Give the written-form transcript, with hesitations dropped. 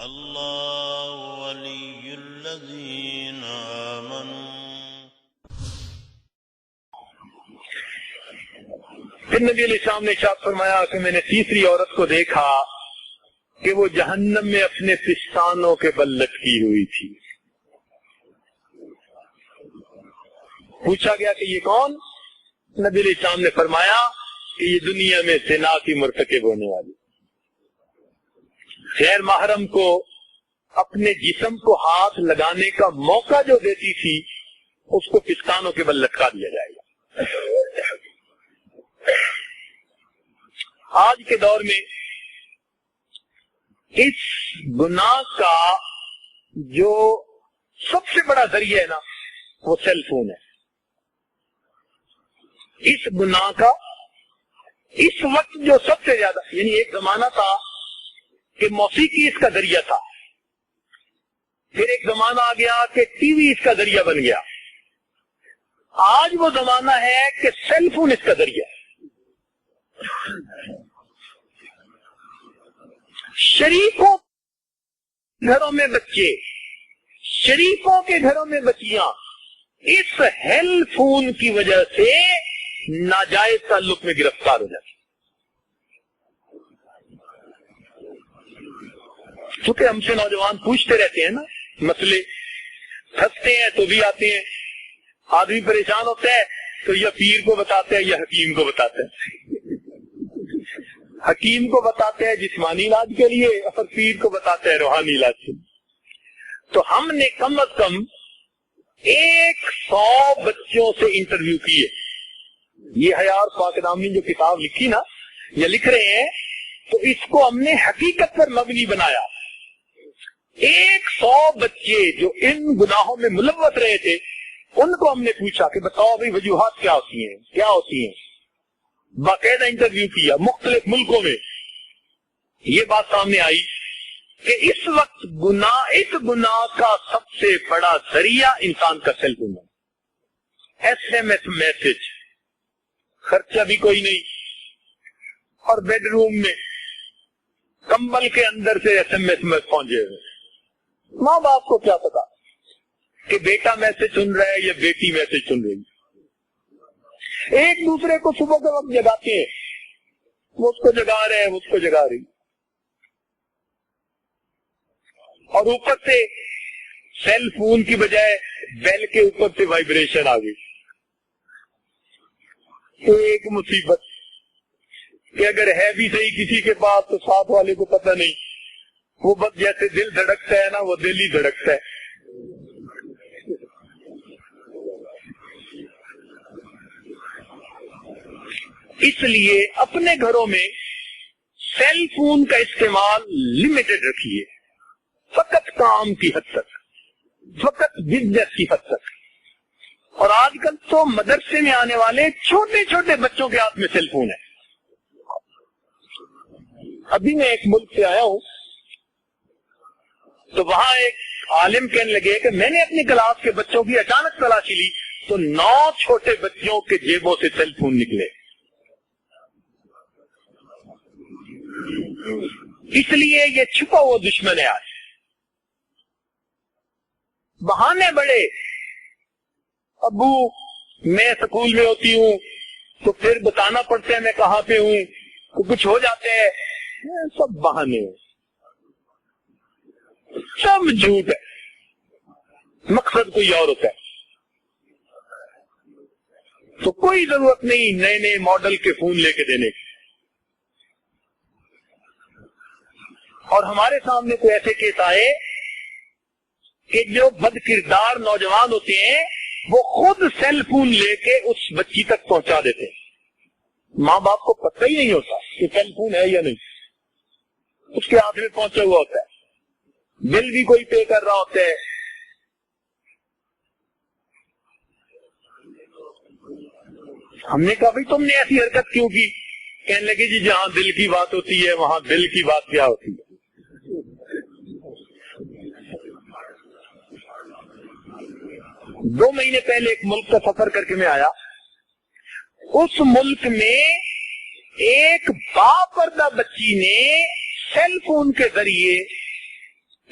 اللہ ولی الذین آمنوا۔ پھر نبی علیہ السلام نے ارشاد فرمایا کہ میں نے تیسری عورت کو دیکھا کہ وہ جہنم میں اپنے پستانوں کے بل لٹکی ہوئی تھی۔ پوچھا گیا کہ یہ کون؟ نبی علیہ السلام نے فرمایا کہ یہ دنیا میں زنا کی مرتکب ہونے والی، غیر محرم کو اپنے جسم کو ہاتھ لگانے کا موقع جو دیتی تھی اس کو پستانوں کے بل لٹکا دیا جائے گا۔ آج کے دور میں اس گناہ کا جو سب سے بڑا ذریعہ ہے نا وہ سیل فون ہے۔ اس گناہ کا اس وقت جو سب سے زیادہ، یعنی ایک زمانہ تھا کہ موسیقی اس کا ذریعہ تھا، پھر ایک زمانہ آ گیا کہ ٹی وی اس کا ذریعہ بن گیا، آج وہ زمانہ ہے کہ سیل فون اس کا ذریعہ ہے۔ شریفوں گھروں میں بچے، شریفوں کے گھروں میں بچیاں اس ہیل فون کی وجہ سے ناجائز تعلق میں گرفتار ہو جاتی۔ چونکہ ہم سے نوجوان پوچھتے رہتے ہیں نا، مسئلے پھنستے ہیں تو بھی آتے ہیں، آدمی پریشان ہوتا ہے تو یا پیر کو بتاتے ہیں یا حکیم کو بتاتے ہیں، حکیم کو بتاتے ہیں جسمانی علاج کے لیے اور پیر کو بتاتے ہیں روحانی علاج کے لیے۔ تو ہم نے کم از کم 100 بچوں سے انٹرویو کیے۔ یہ حیار پاک نام نے جو کتاب لکھی نا یا لکھ رہے ہیں تو اس کو ہم نے حقیقت پر مبنی بنایا۔ 100 بچے جو ان گناہوں میں ملوث رہے تھے ان کو ہم نے پوچھا کہ بتاؤ بھائی وجوہات کیا ہوتی ہیں، باقاعدہ انٹرویو کیا مختلف ملکوں میں۔ یہ بات سامنے آئی کہ اس وقت اس گناہ کا سب سے بڑا ذریعہ انسان کا سیل فون ہے۔ SMS میسج، خرچہ بھی کوئی نہیں، اور بیڈ روم میں کمبل کے اندر سے SMS میں پہنچے ہوئے۔ ماں باپ کو کیا پتا کہ بیٹا میسج سن رہا ہے یا بیٹی میسج سن رہی ہے۔ ایک دوسرے کو صبح کے وقت جگاتے ہیں، وہ اس کو جگا رہے ہیں، وہ اس کو جگا رہی، اور اوپر سے سیل فون کی بجائے بیل کے اوپر سے وائبریشن آ گئی۔ ایک مصیبت کہ اگر ہے بھی صحیح کسی کے پاس تو ساتھ والے کو پتہ نہیں، وہ بس جیسے دل دھڑکتا ہے نا وہ دل ہی دھڑکتا ہے۔ اس لیے اپنے گھروں میں سیل فون کا استعمال لمیٹڈ رکھیے، فقط کام کی حد تک، فقط بزنس کی حد تک۔ اور آج کل تو مدرسے میں آنے والے چھوٹے چھوٹے بچوں کے ہاتھ میں سیل فون ہے۔ ابھی میں ایک ملک سے آیا ہوں تو وہاں ایک عالم کہنے لگے کہ میں نے اپنی کلاس کے بچوں کی اچانک تلاشی لی تو 9 چھوٹے بچوں کے جیبوں سے سیل فون نکلے۔ اس لیے یہ چھپا ہوا دشمن ہے۔ آج بہانے بڑے، ابو میں سکول میں ہوتی ہوں تو پھر بتانا پڑتا ہے میں کہاں پہ ہوں، تو کچھ ہو جاتے ہیں، سب بہانے ہیں، سب جھوٹ ہے، مقصد کوئی اور ہوتا ہے۔ تو کوئی ضرورت نہیں نئے نئے ماڈل کے فون لے کے دینے کی۔ اور ہمارے سامنے کوئی ایسے کیس آئے کہ جو بد کردار نوجوان ہوتے ہیں وہ خود سیل فون لے کے اس بچی تک پہنچا دیتے ہیں، ماں باپ کو پتہ ہی نہیں ہوتا کہ سیل فون ہے یا نہیں، اس کے ہاتھ میں پہنچا ہوا ہوتا ہے، بل بھی کوئی پے کر رہا ہوتا ہے۔ ہم نے کہا بھائی تم نے ایسی حرکت کیوں کی؟ کہنے لگے جی جہاں دل کی بات ہوتی ہے وہاں دل کی بات کیا ہوتی ہے۔ 2 مہینے پہلے ایک ملک کا سفر کر کے میں آیا، اس ملک میں ایک باپردہ بچی نے سیل فون کے ذریعے